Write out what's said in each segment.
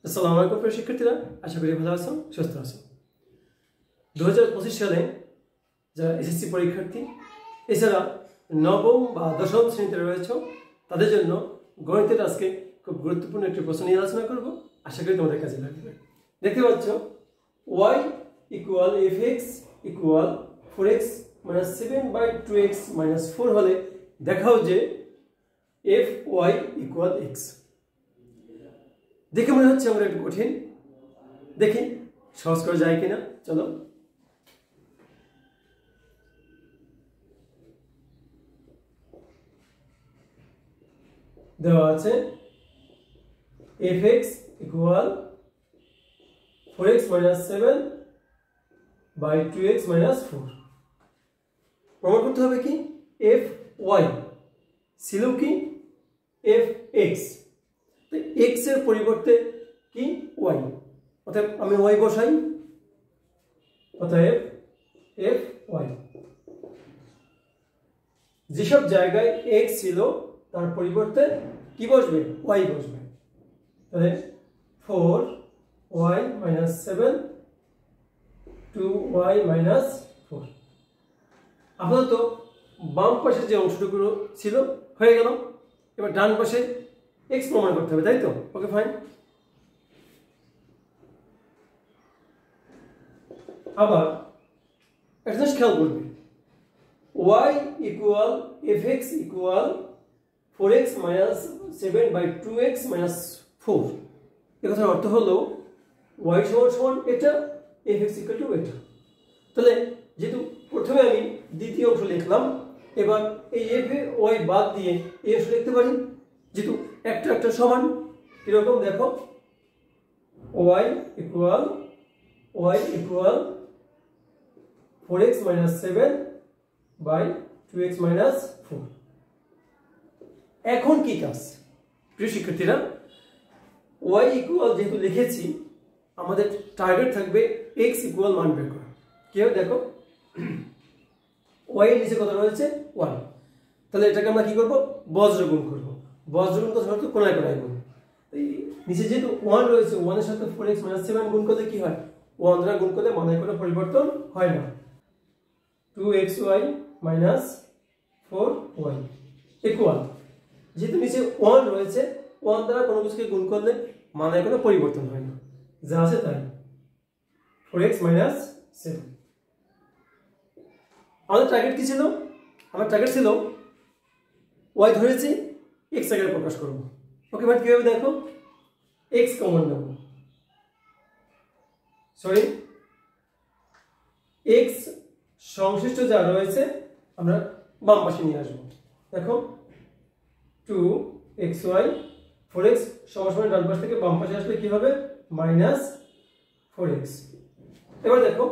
আসসালামু আলাইকুম প্রিয় শিক্ষার্থীরা, আশা করি ভালো আছো, সুস্থ আছো। 2025 সালে যারা এসএসসি পরীক্ষার্থী এছাড়া নবম বা দশম শ্রেণীতে রয়েছে তাদের জন্য গণিতের আজকে খুব গুরুত্বপূর্ণ একটি প্রশ্ন নিয়ে আলোচনা করব। আশা করি তোমাদের কাজে লাগবে। দেখতে পাচ্ছ y equal fx equal 4x minus 7/2x minus 4 হলে দেখাও যে fy ইকুয়াল x। দেখে মনে হচ্ছে আমরা একটু কঠিন, দেখি সহজ করা যায় কিনা। চলো দেওয়া আছে fx equal 4x minus 7/2x minus 4। প্রমাণ করতে হবে কি fy ছিল কি fx, x এর পরিবর্তে কি y, অতএব আমি y বসাই, অতএব fy যেসব জায়গায় x ছিল তার পরিবর্তে কি বসবে y বসবে। তাহলে 4y মাইনাস 7 2y মাইনাস 4। আপাতত বাম পাশে যে অংশটুকু ছিল হয়ে গেল, এবার ডান পাশে x প্রমাণ করতে হবে, তাই তো? Okay fine. আবার একটা জিনিস খেয়াল করবে, y equal fx equal 4x minus 7/2x minus 4। এ কথার অর্থ হলো y সমান সমান এটা, fx ইকুয়াল টু এটা। তাহলে যেহেতু প্রথমে আমি দ্বিতীয় অংশ লিখলাম, এবার এই f এ y বাদ দিয়ে এই অংশ লিখতে পারি, যেহেতু একটা একটা সমান। কিরকম দেখো, y equal 4x minus 7/2x minus 4। এখন কি কাজ প্রিয় শিক্ষার্থীরা, y ইকুয়াল যেহেতু লিখেছি আমাদের টার্গেট থাকবে x ইকুয়াল মান বের করা। কি হবে দেখো, y এর নিচে কত রয়েছে 1, তাহলে এটাকে আমরা কি করব বজ্রগুণ করব। বজ্রগুণ কত হতো কোণায় কোণায় গুণ। এই নিচে যেহেতু 1 রয়েছে, 1 এর সাথে 4x মাইনাস 7 গুণ করলে কি হয়, 1 দ্বারা গুণ করলে মানের কোনো পরিবর্তন হয় না। 2xy মাইনাস 4y ইকুয়াল, যেহেতু নিচে 1 রয়েছে, 1 দ্বারা কোনো কিছুকে গুণ করলে মানের কোনো পরিবর্তন হয় না, যা আছে তাই 4x মাইনাস 7। আমাদের টার্গেট কি ছিল? আমার টার্গেট ছিল y ধরেছি x আকারে প্রকাশ করব। ওকে বাট কিভাবে দেখো, x কমন নেব, সরি x সংশ্লিষ্ট যা রয়েছে আমরা বাম পাশে নিয়ে আসবো। দেখো 2xy 4x সমান ডান পাশ থেকে বাম পাশে আসলে কি হবে মাইনাস 4x। এবার দেখো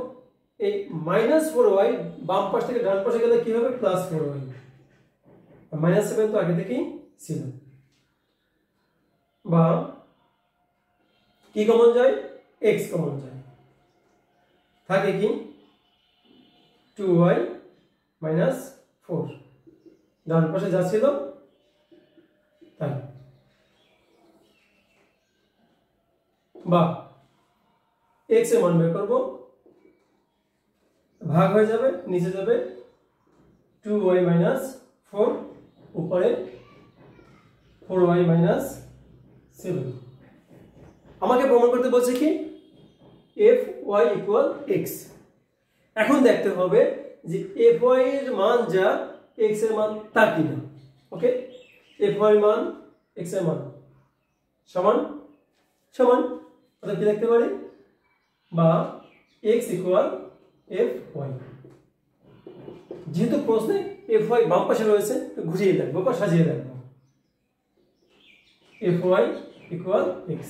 এই মাইনাস 4y বাম পাশ থেকে ডান পাশে গেলে কি হবে প্লাস 4y। মাইনাস 7 তো আগে থেকেই ছিল, বা কি কমন যায় x কমন যায়, থাকে কি 2y মাইনাস 4, ডান পাশে যা ছিল তাই। বা x এর মান বের করব, ভাগ হয়ে যাবে, নিচে যাবে 2y মাইনাস 4, উপরে 4y মাইনাস 7। আমাকে প্রমাণ করতে বলছে কি fy ইকুয়াল x। এখন দেখতে হবে যে fy এর মান যা x এর মান তা কিনা। ওকে, fy মান x এর মান সমান সমান, অর্থাৎ কি লিখতে পারি, বা x ইকুয়াল fy। যেহেতু প্রশ্নে fy বাম পাশে রয়েছে ঘুরিয়ে রাখবো বা সাজিয়ে রাখবো, fy ইকুয়াল x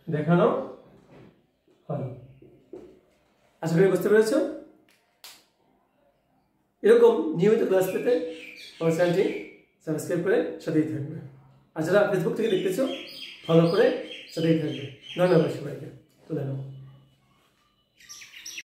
দেখানো হয়। আশা করি বুঝতে পেরেছ। এরকম নিয়মিত ক্লাস পেতে আমার চ্যানেলটি সাবস্ক্রাইব করে সাথেই থাকবে, আর যারা ফেসবুক থেকে দেখতেছো ফলো করে সাথেই থাকবে। ধন্যবাদ সবাইকে। তুলে নাও।